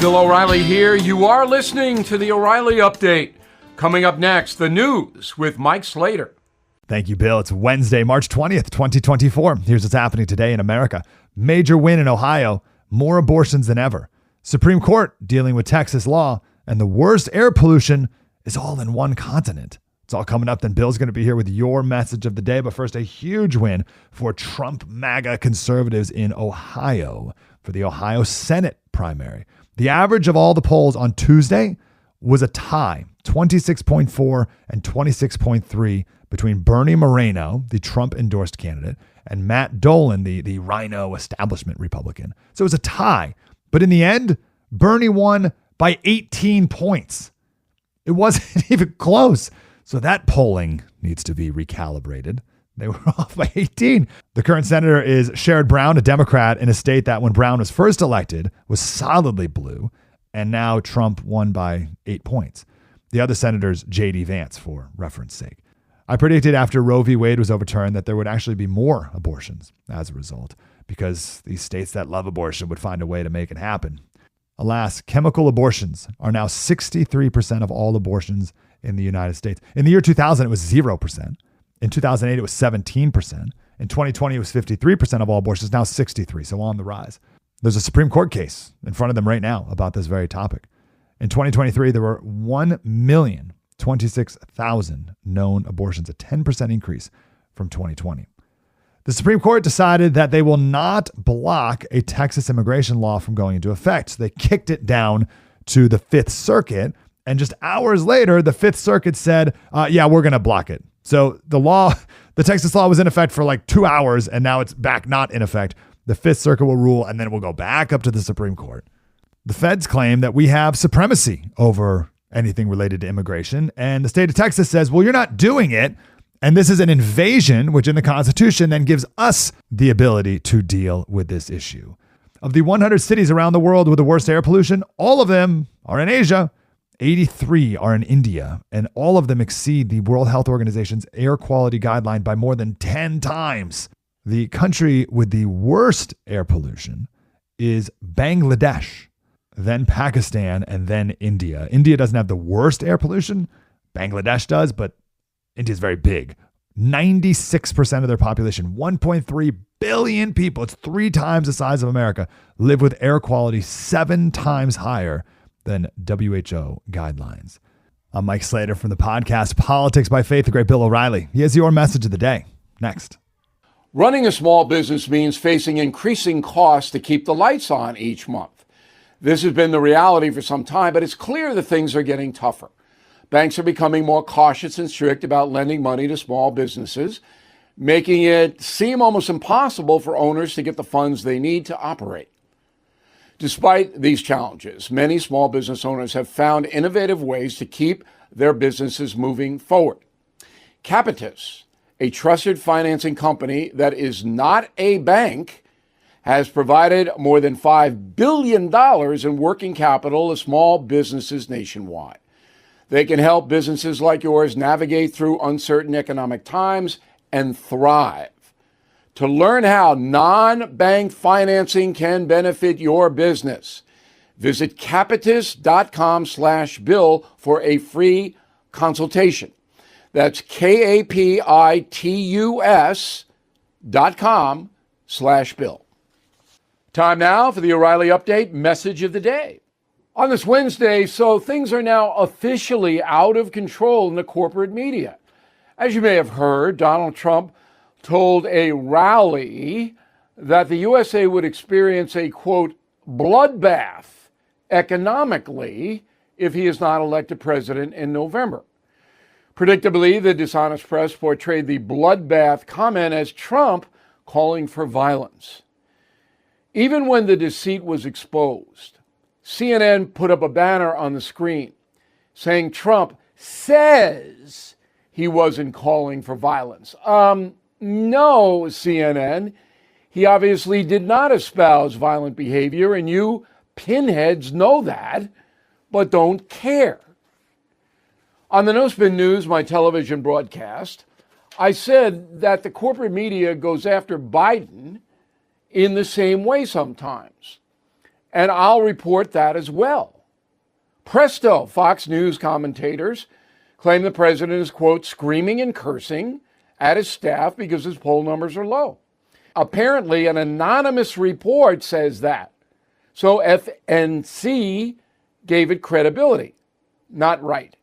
Bill O'Reilly here. You are listening to the O'Reilly Update. Coming up next, the news with Mike Slater. Thank you, Bill. It's Wednesday, March 20th, 2024. Here's what's happening today in America. Major win in Ohio. More abortions than ever. Supreme Court dealing with Texas law. And the worst air pollution is all in one continent. It's all coming up. Then Bill's going to be here with your message of the day. But first, a huge win for Trump MAGA conservatives in Ohio for the Ohio Senate primary. The average of all the polls on Tuesday was a tie, 26.4 and 26.3 between Bernie Moreno, the Trump-endorsed candidate, and Matt Dolan, the Rhino establishment Republican. So it was a tie. But in the end, Bernie won by 18 points. It wasn't even close. So that polling needs to be recalibrated. They were off by 18. The current senator is Sherrod Brown, a Democrat in a state that when Brown was first elected was solidly blue, and now Trump won by 8 points. The other senator's J.D. Vance, for reference sake. I predicted after Roe v. Wade was overturned that there would actually be more abortions as a result, because these states that love abortion would find a way to make it happen. Alas, chemical abortions are now 63% of all abortions in the United States. In the year 2000, it was 0%. In 2008, it was 17%. In 2020, it was 53% of all abortions, now 63%, so on the rise. There's a Supreme Court case in front of them right now about this very topic. In 2023, there were 1,026,000 known abortions, a 10% increase from 2020. The Supreme Court decided that they will not block a Texas immigration law from going into effect. So they kicked it down to the Fifth Circuit. And just hours later, the Fifth Circuit said, yeah, we're going to block it. So the Texas law was in effect for like 2 hours, and now it's back not in effect. The Fifth Circuit will rule, and then it will go back up to the Supreme Court. The feds claim that we have supremacy over anything related to immigration. And the state of Texas says, well, you're not doing it. And this is an invasion, which in the Constitution then gives us the ability to deal with this issue. Of the 100 cities around the world with the worst air pollution, all of them are in Asia. 83 are in India, and all of them exceed the World Health Organization's air quality guideline by more than 10 times. The country with the worst air pollution is Bangladesh, then Pakistan, and then India. India doesn't have the worst air pollution. Bangladesh does, but India's very big. 96% of their population, 1.3 billion people, it's 3 times the size of America, live with air quality 7 times higher than WHO guidelines. I'm Mike Slater from the podcast Politics by Faith, the great Bill O'Reilly. He has your message of the day. Next. Running a small business means facing increasing costs to keep the lights on each month. This has been the reality for some time, but it's clear that things are getting tougher. Banks are becoming more cautious and strict about lending money to small businesses, making it seem almost impossible for owners to get the funds they need to operate. Despite these challenges, many small business owners have found innovative ways to keep their businesses moving forward. Capitus, a trusted financing company that is not a bank, has provided more than $5 billion in working capital to small businesses nationwide. They can help businesses like yours navigate through uncertain economic times and thrive. To learn how non-bank financing can benefit your business, visit capitus.com/bill for a free consultation. That's KAPITUS.com/bill. Time now for the O'Reilly Update message of the day. On this Wednesday, so things are now officially out of control in the corporate media. As you may have heard, Donald Trump told a rally that the USA would experience a, quote, bloodbath economically if he is not elected president in November. Predictably, the dishonest press portrayed the bloodbath comment as Trump calling for violence. Even when the deceit was exposed, CNN put up a banner on the screen saying Trump says he wasn't calling for violence. No, CNN. He obviously did not espouse violent behavior, and you pinheads know that, but don't care. On the No Spin News, my television broadcast, I said that the corporate media goes after Biden in the same way sometimes. and I'll report that as well. Presto, Fox News commentators claim the president is, quote, screaming and cursing at his staff because his poll numbers are low. Apparently, an anonymous report says that. So FNC gave it credibility. Not right.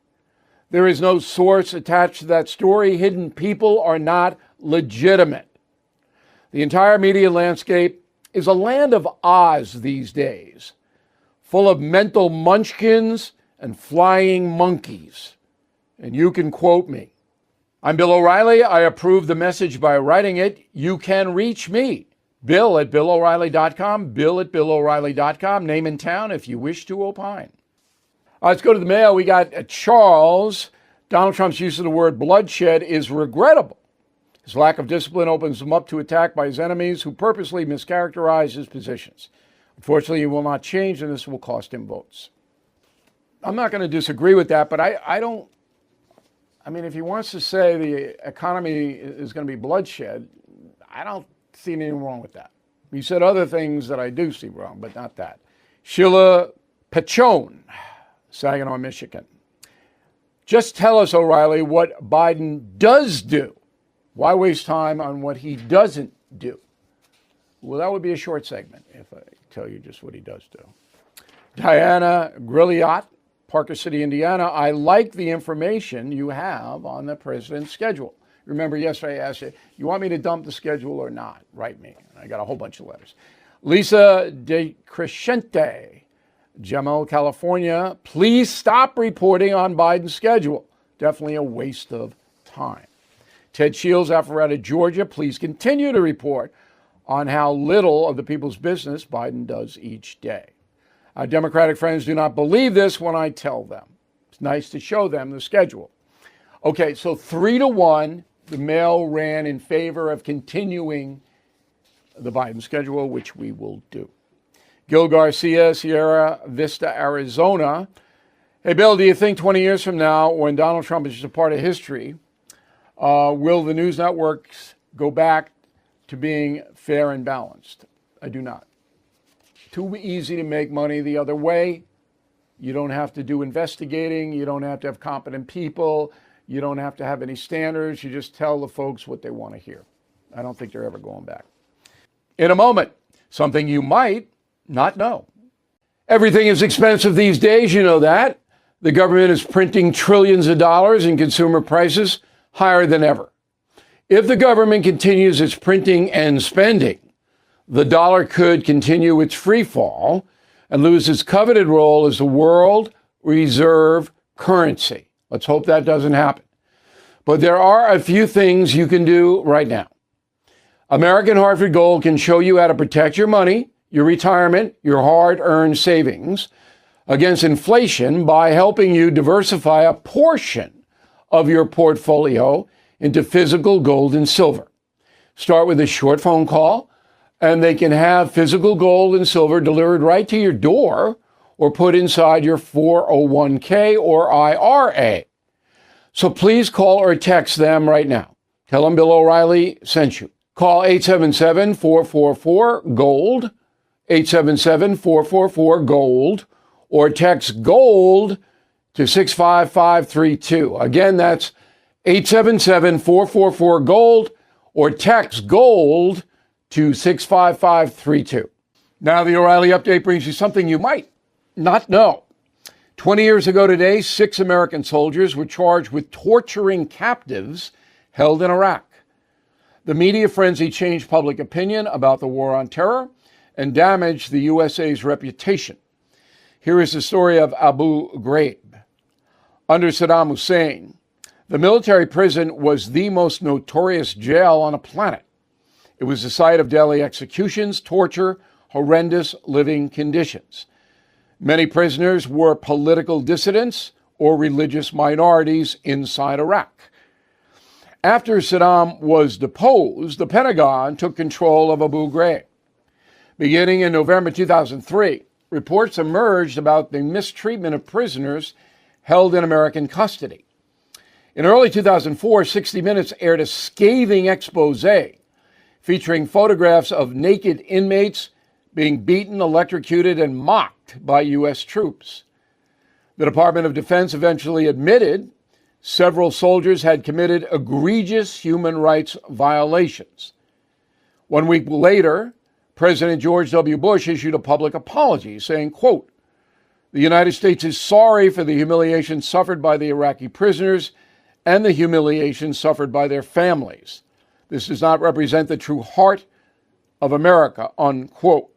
There is no source attached to that story. Hidden people are not legitimate. The entire media landscape is a land of Oz these days, full of mental munchkins and flying monkeys. And you can quote me. I'm Bill O'Reilly. I approve the message by writing it. You can reach me, Bill at BillO'Reilly.com, Bill at BillO'Reilly.com, name and town if you wish to opine. Let's go to the mail. We got Charles. Donald Trump's use of the word bloodshed is regrettable. His lack of discipline opens him up to attack by his enemies who purposely mischaracterize his positions. Unfortunately, he will not change, and this will cost him votes. I'm not going to disagree with that, but I mean, if he wants to say the economy is going to be bloodshed, I don't see anything wrong with that. He said other things that I do see wrong, but not that. Sheila Pachon, Saginaw, Michigan. Just tell us, O'Reilly, what Biden does do. Why waste time on what he doesn't do? Well, that would be a short segment if I tell you just what he does do. Diana Grilliot, Parker City, Indiana. I like the information you have on the president's schedule. Remember yesterday I asked you want me to dump the schedule or not? Write me. I got a whole bunch of letters. Lisa De Crescente, Jamal, California. Please stop reporting on Biden's schedule. Definitely a waste of time. Ted Shields, Alpharetta, Georgia. Please continue to report on how little of the people's business Biden does each day. Our Democratic friends do not believe this when I tell them. It's nice to show them the schedule. Okay, so 3-1, the mail ran in favor of continuing the Biden schedule, which we will do. Gil Garcia, Sierra Vista, Arizona. Hey, Bill, do you think 20 years from now, when Donald Trump is just a part of history, will the news networks go back to being fair and balanced? I do not. Too easy to make money the other way. You don't have to do investigating. You don't have to have competent people. You don't have to have any standards. You just tell the folks what they want to hear. I don't think they're ever going back. In a moment, something you might not know. Everything is expensive these days, you know that. The government is printing trillions of dollars and consumer prices higher than ever. If the government continues its printing and spending, the dollar could continue its free fall and lose its coveted role as the world reserve currency. Let's hope that doesn't happen. But there are a few things you can do right now. American Hartford Gold can show you how to protect your money, your retirement, your hard-earned savings against inflation by helping you diversify a portion of your portfolio into physical gold and silver. Start with a short phone call, and they can have physical gold and silver delivered right to your door or put inside your 401k or IRA. So please call or text them right now. Tell them Bill O'Reilly sent you. Call 877-444-GOLD, 877-444-GOLD, or text GOLD to 65532. Again, that's 877-444-GOLD, or text GOLD to 65532. Now, the O'Reilly Update brings you something you might not know. 20 years ago today, 6 American soldiers were charged with torturing captives held in Iraq. The media frenzy changed public opinion about the war on terror and damaged the USA's reputation. Here is the story of Abu Ghraib. Under Saddam Hussein, the military prison was the most notorious jail on the planet. It was the site of daily executions, torture, horrendous living conditions. Many prisoners were political dissidents or religious minorities inside Iraq. After Saddam was deposed, the Pentagon took control of Abu Ghraib. Beginning in November 2003, reports emerged about the mistreatment of prisoners held in American custody. In early 2004, 60 Minutes aired a scathing expose featuring photographs of naked inmates being beaten, electrocuted, and mocked by U.S. troops. The Department of Defense eventually admitted several soldiers had committed egregious human rights violations. 1 week later, President George W. Bush issued a public apology saying, quote, "The United States is sorry for the humiliation suffered by the Iraqi prisoners and the humiliation suffered by their families. This does not represent the true heart of America," unquote.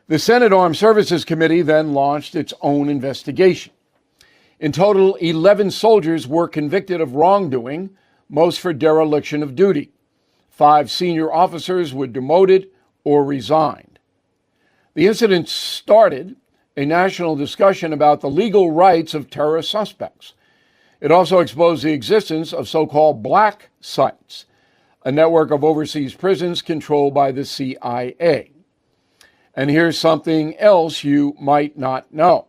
The Senate Armed Services Committee then launched its own investigation. In total, 11 soldiers were convicted of wrongdoing, most for dereliction of duty. 5 senior officers were demoted or resigned. The incident started a national discussion about the legal rights of terrorist suspects. It also exposed the existence of so-called black sites, a network of overseas prisons controlled by the CIA. And here's something else you might not know.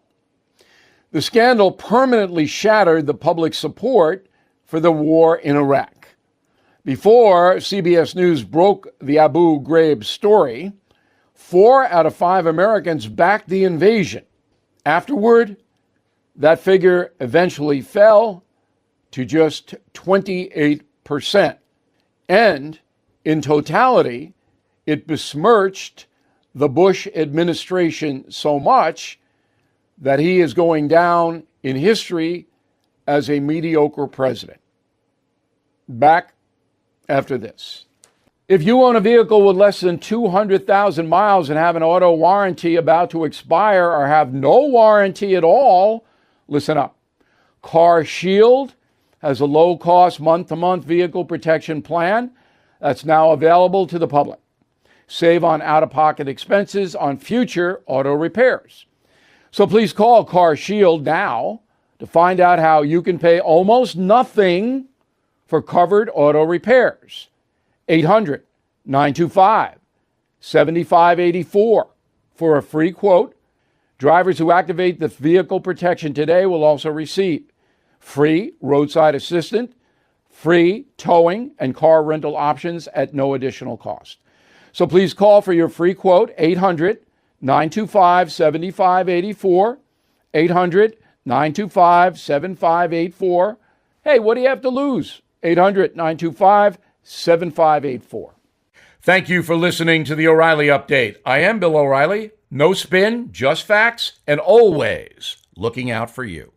The scandal permanently shattered the public support for the war in Iraq. Before CBS News broke the Abu Ghraib story, 4 out of 5 Americans backed the invasion. Afterward, that figure eventually fell to just 28%. And in totality, it besmirched the Bush administration so much that he is going down in history as a mediocre president. Back after this. If you own a vehicle with less than 200,000 miles and have an auto warranty about to expire or have no warranty at all, listen up. Car Shield has a low-cost month-to-month vehicle protection plan that's now available to the public. Save on out-of-pocket expenses on future auto repairs. So please call Car Shield now to find out how you can pay almost nothing for covered auto repairs. 800-925-7584 for a free quote. Drivers who activate the vehicle protection today will also receive free roadside assistance, free towing, and car rental options at no additional cost. So please call for your free quote, 800-925-7584, 800-925-7584. Hey, what do you have to lose? 800-925-7584. Thank you for listening to the O'Reilly Update. I am Bill O'Reilly. No spin, just facts, and always looking out for you.